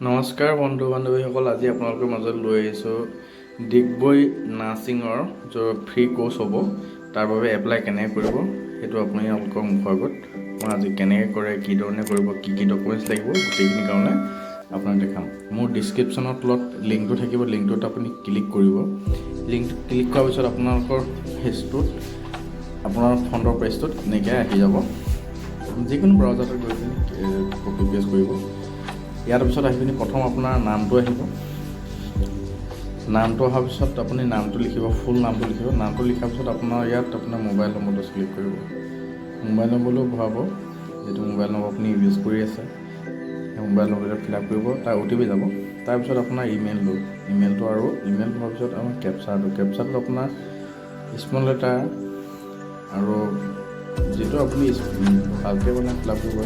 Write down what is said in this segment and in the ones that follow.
নমস্কাৰ বন্ধু বান্ধৱীসকল, আজি আপোনালোকৰ মাজত লৈ আহিছোঁ ডিগবৈ নাৰ্ছিঙৰ ফ্ৰী কোৰ্চ হ'ব। তাৰ বাবে এপ্লাই কেনেকৈ কৰিব সেইটো আপোনালোকৰ মুখৰ আগত মই আজি কেনেকৈ কৰে, কি ধৰণে কৰিব, কি কি ডকুমেণ্টছ লাগিব গোটেইখিনি কাৰণে আপোনাক দেখাম। মোৰ ডিছক্ৰিপশ্যনৰ তলত লিংকটো থাকিব, লিংকটোত আপুনি ক্লিক কৰিব। লিংকটোত ক্লিক কৰাৰ পিছত আপোনালোকৰ পেজটোত আপোনাৰ ফ্ৰণ্টৰ পেজটোত এনেকৈ আহি যাব। যিকোনো ব্ৰাউজাৰতে গৈ পিনি কপি পেষ্ট কৰিব। ইয়াৰ পিছত আহি পিনি প্ৰথম আপোনাৰ নামটো আহিব। নামটো অহাৰ পিছত আপুনি নামটো লিখিব, ফুল নামটো লিখিব। নামটো লিখাৰ পিছত আপোনাৰ ইয়াত আপোনাৰ মোবাইল নম্বৰটো চিলেক্ট কৰিব। মোবাইল নম্বৰটো ভৰাব, যিটো মোবাইল নম্বৰ আপুনি ইউজ কৰি আছে সেই মোবাইল নম্বৰটো ফিল আপ কৰিব। তাৰ OTP যাব। তাৰপিছত আপোনাৰ ইমেইলটো আৰু ইমেইল হোৱাৰ পিছত আমাৰ কেপচাৰটো আপোনাৰ স্মল লেটাৰ আৰু যিটো আপুনি ভালকৈ মানে ফিল আপ কৰিব,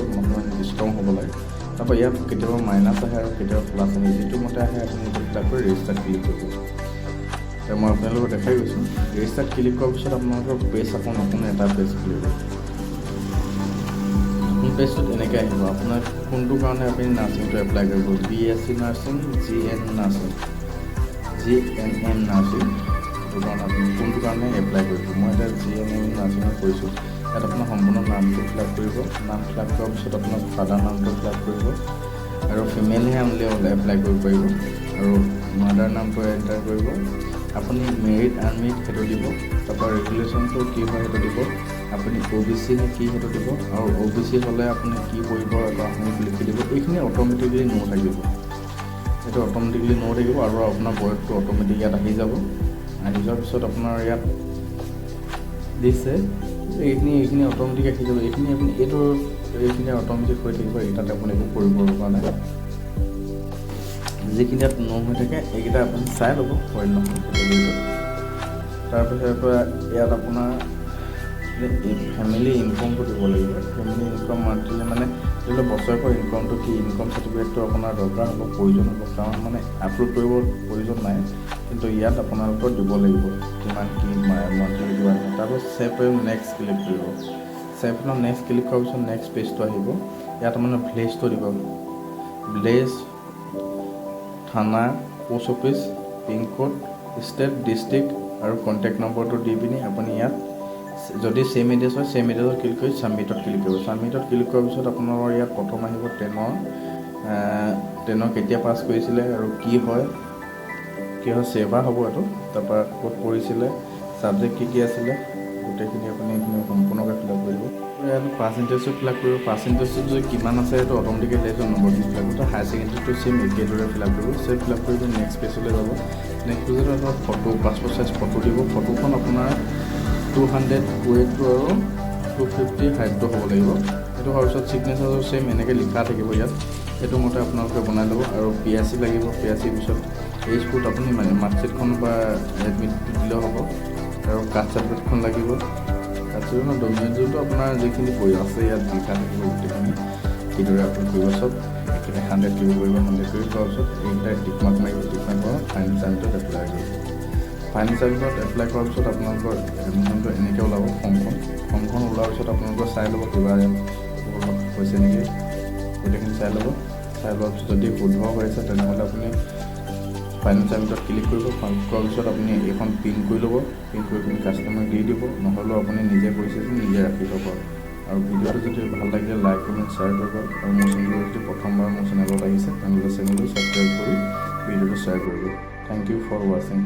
ষ্ট্ৰং হ'ব লাগে। তাৰপৰা ইয়াত কেতিয়াবা মাইনাছ আহে আৰু কেতিয়াবা প্লাছ আহে, যিটো মতে আহে আপুনি সেইটো ফিল আপ কৰি ৰেজিষ্টাৰ্ট ক্লিক কৰিব। মই আপোনালোকক দেখাই গৈছোঁ। ৰেজিষ্টাৰ্ট ক্লিক কৰাৰ পিছত আপোনালোকৰ পেজ আকৌ নতুন এটা পেজ খুলিব। নতুন পেজটোত এনেকৈ আহিব, আপোনাৰ কোনটো কাৰণে আপুনি নাৰ্ছিংটো এপ্লাই কৰিব। BSc নাৰ্ছিং, GNM নাৰ্ছিং, সেইটো কাৰণে আপুনি কোনটো কাৰণে এপ্লাই কৰিব। মই এতিয়া GNM নাৰ্ছিঙত কৰিছোঁ। ইয়াত আপোনাৰ সম্পূৰ্ণ নামটো ফিল আপ কৰিব। নাম ফিল আপ কৰাৰ পিছত আপোনাৰ ফাদাৰ নামটো ফিল আপ কৰিব আৰু ফিমেলহে অনলি এপ্লাই কৰিব পাৰিব আৰু মাদাৰ নামটো এণ্টাৰ কৰিব। আপুনি মেৰিড আনমেৰিড সেইটো দিব। তাৰপৰা ৰেগুলেশ্যনটো কি হয় সেইটো দিব। আপুনি OBC নে কি সেইটো দিব আৰু OBC হ'লে আপুনি কি কৰিব আৰু আপুনি লিখি দিব। এইখিনি অট'মেটিকলি ন থাকিব, সেইটো অট'মেটিকলি ন থাকিব আৰু আপোনাৰ বয়সটো অট'মেটিক ইয়াত আহি যাব। আহি যোৱাৰ পিছত আপোনাৰ ইয়াত দিছে এইখিনি অট'মেটিক আহি যাব। এইখিনি আপুনি এইখিনি অট'মেটিক হৈ থাকিব। তাতে আপুনি একো কৰিব পৰা নাই। যিখিনি ইয়াত ন হৈ থাকে এইকেইটা আপুনি চাই ল'ব হয় নহয়। তাৰপিছৰ পৰা ইয়াত আপোনাৰ ফেমিলি ইনকমটো দিব লাগিব। ফেমিলি ইনকম মান্থলি মানে ধৰি লওক বছৰেকৰ ইনকমটো কি, ইনকম চাৰ্টিফিকেটটো আপোনাৰ দৰকাৰ হ'ব, প্ৰয়োজন হ'ব। কাৰণ মানে আপলোড কৰিব প্ৰয়োজন নাই, কিন্তু ইয়াত আপোনালোকৰ দিব লাগিব কিমান কি মান্থলি কিমান। তাৰপিছত ছেভ নেক্সট ক্লিক কৰিব। ছেভ নেক্সট ক্লিক কৰাৰ পিছত নেক্সট পেজটো আহিব। ইয়াত মানে ভিলেজটো দিব, ভিলেজ, থানা, post office, pincode, state, district আৰু কণ্টেক্ট নম্বৰটো দি পিনি আপুনি ইয়াত যদি ছেম এড্ৰেছ হয় ছেম এড্ৰেছত ক্লিক কৰি ছাবমিটত ক্লিক কৰিব। ছাবমিটত ক্লিক কৰাৰ পিছত আপোনালোকৰ ইয়াত প্ৰথম আহিব 10ৰ কেতিয়া পাছ কৰিছিলে আৰু কি হয় ছেভা হ'ব এইটো। তাৰপৰা ক'ত পঢ়িছিলে, ছাবজেক্ট কি আছিলে, গোটেইখিনি আপুনি এইখিনি সম্পূৰ্ণকৈ ফিল আপ কৰিব। ইয়াত পাৰ্চেণ্টেজটো ফিল আপ কৰিব। পাৰ্চেণ্টেজটো যদি কিমান আছে সেইটো অট'মেটিকেলি সেইটো নম্বৰটো ফিল আপ কৰিব। হায়াৰ ছেকেণ্ডেৰীটো ছেম একেদৰে ফিল আপ কৰিব। ছেম ফিল আপ কৰি নেক্সট পেজলৈ যাব। নেক্সট পেজত আপোনাৰ ফটো, পাছপৰ্ট চাইজ ফটো দিব। ফটোখন আপোনাৰ 200 ৱেইটটো আৰু 250 হাইটটো হ'ব লাগিব। সেইটো হোৱাৰ পিছত ছিগনেচাৰটো ছেম এনেকৈ লিখা থাকিব ইয়াত, সেইটো মতে আপোনালোকে বনাই ল'ব। আৰু PAC লাগিব। PAC পিছত এইচ ফুট আপুনি মাৰ্কশ্বিটখন বা এডমিটটো দিলেও হ'ব। আৰু কাষ্ট চাৰ্টিফিকেটখন লাগিব। কাষ্ট চাৰ্টিফিকেটৰ ডকুমেণ্ট যোনটো আপোনাৰ যিখিনি আছে ইয়াত লিখা থাকিব গোটেইখিনি কিদৰে আপলোড কৰিব। চব এইখিনি 100 কৰিব। 100 কৰি কৰাৰ পিছত এইকেইটা টিকমাৰ্ক মাৰিব। টিকমাৰ্ক কৰা ফাইনেল চাৰ্টিফিকেট এপ্লাই কৰিব। ফাইনেল চাৰ্টিফিকেট এপ্লাই কৰাৰ পিছত আপোনালোকৰ এডমিশ্যনটো এনেকৈ ওলাব। ফৰ্মখন ওলোৱাৰ পিছত আপোনালোকৰ চাই ল'ব কিবা হৈছে নেকি, গোটেইখিনি চাই ল'ব। চাই লোৱাৰ পিছত যদি শুদ্ধ হৈ আছে তেনেহ'লে আপুনি ফাইনেল চাৰ্টিফিকেটত ক্লিক কৰিব। কৰাৰ পিছত আপুনি এইখন প্ৰিণ্ট কৰি ল'ব। প্ৰিণ্ট কৰি পিনি কাষ্টমাৰক দি দিব। নহ'লেও আপুনি নিজে কৰিছে যদি নিজে ৰাখি থ'ব। আৰু ভিডিঅ'টো যদি ভাল লাগিলে লাইক, কমেণ্ট, শ্বেয়াৰ কৰিব। আৰু মোৰ চেনেলটো যদি প্ৰথমবাৰ মোৰ চেনেলত আহিছে তেনেহ'লে চেনেলটো ছাবস্ক্ৰাইব কৰি ভিডিঅ'টো শ্বেয়াৰ কৰিব। থেংক ইউ ফৰ ৱাচিং।